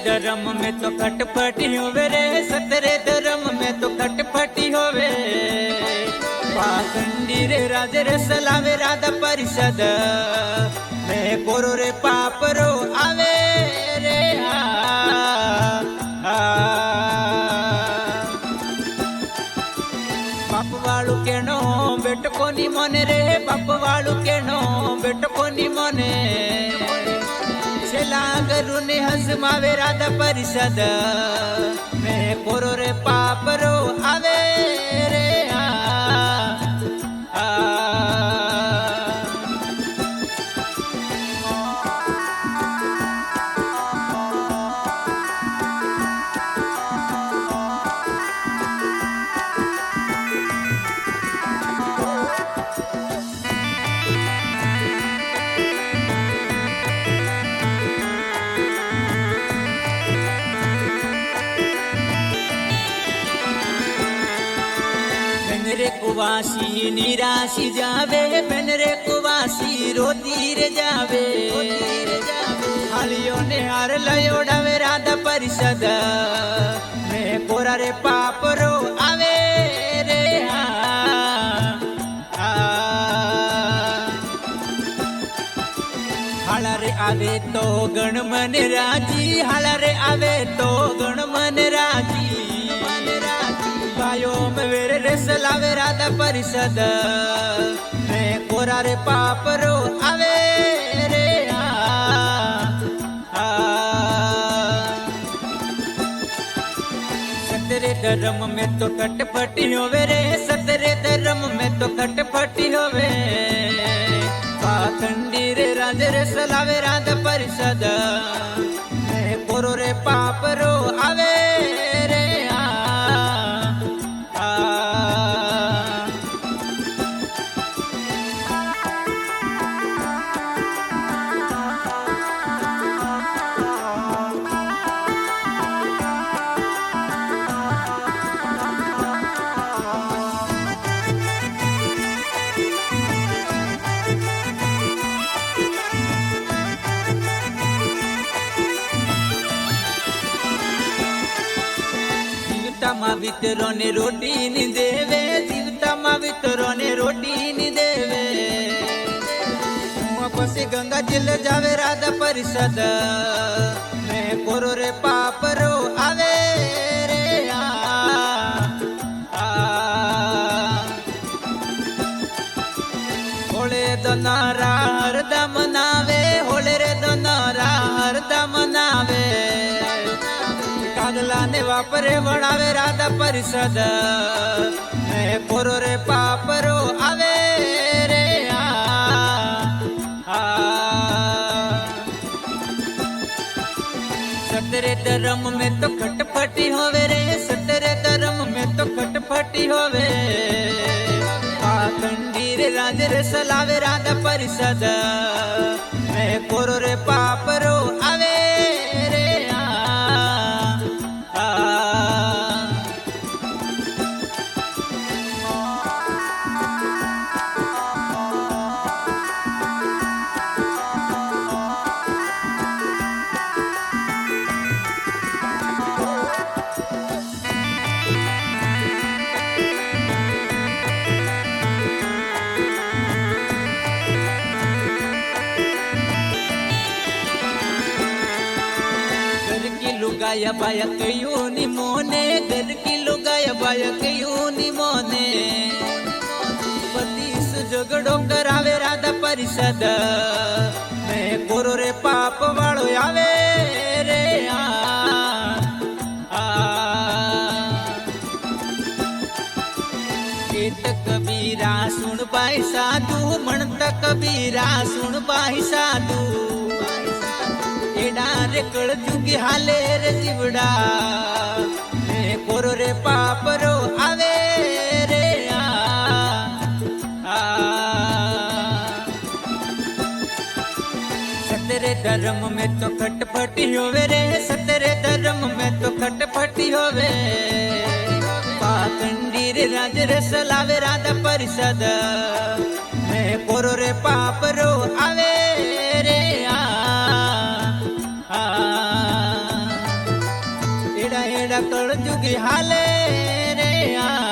धर्म में तो खटपटी होवे रे, सतरे धर्म में तो खटपटी होवे। पाखंडी रे राज रे सलावे राधा परिषद मैं कोरो रे पापरो आवे रे बाप वालू केनो बेट कोनी मने रे, बाप वालू केनो बेट कोनी मने छेलागरू ने हसमावे राधा परिषद मैं कोरो रे पापरो आवे रे रे कुवासी निराशी जावे, बन रे कुवासी रोती रे जावे। हालियों ने हार लयोड़ावे राधा परिषद मैं कोरा रे पापरो आवे रे हाला रे आवे तो गण मन राजी, हाला रे आवे तो गण मन राजी। भाइयों में वेरे रे सलावे राधा परिषद मैं कोरा रे पापरो आवे रे सतरे धर्म में तो खटपटी होवे रे, सतरे धर्म में तो खटपटी होवे। पाखंडी रे राज रे सलावे राधा परिषद मैं कोरो रे पापरो आवे रे वितरो ने रोटी नी देवे, जीवता मा वितरो ने रोटी नी देवे। पसी गंगा जिल जावे राधा परिषद मैं कोरो रे पापरो आवे रे होले दोनारा हरदम नावे, होले रे दोनारा हरदम नावे। कागला ने वापरे वड़ावे राधा परिषद मैं कोरो रे पापरो आवे रे सतरे धर्म में तो खटपटी होवे रे, सतरे धर्म में तो खटपटी होवे। पाखंडी रे राज रे सलावे राधा परिषद मैं कोरो रे पापरो आवे रे लुगाया बायक यूनी मोने, घर की लुगाया बायक यूनी मोने। पति से झगड़ो करावे राधा परिषद मैं कोरो रे पाप वालो आवे रे केत कबीरा सुन पाई साधु, मन तक कबीरा सुन पाई साधु। रे कल चुकी हाले रे जीवड़ा मैं कोरो रे पापरो आवे रे सतरे धर्म में तो खटपटी होवे रे, सतरे धर्म में तो खटपटी होवे। पाखंडी रे राज रे सलावे राधा परिषद मैं कोरो रे पापरो आवे रे કળજુગી હાલે રે આ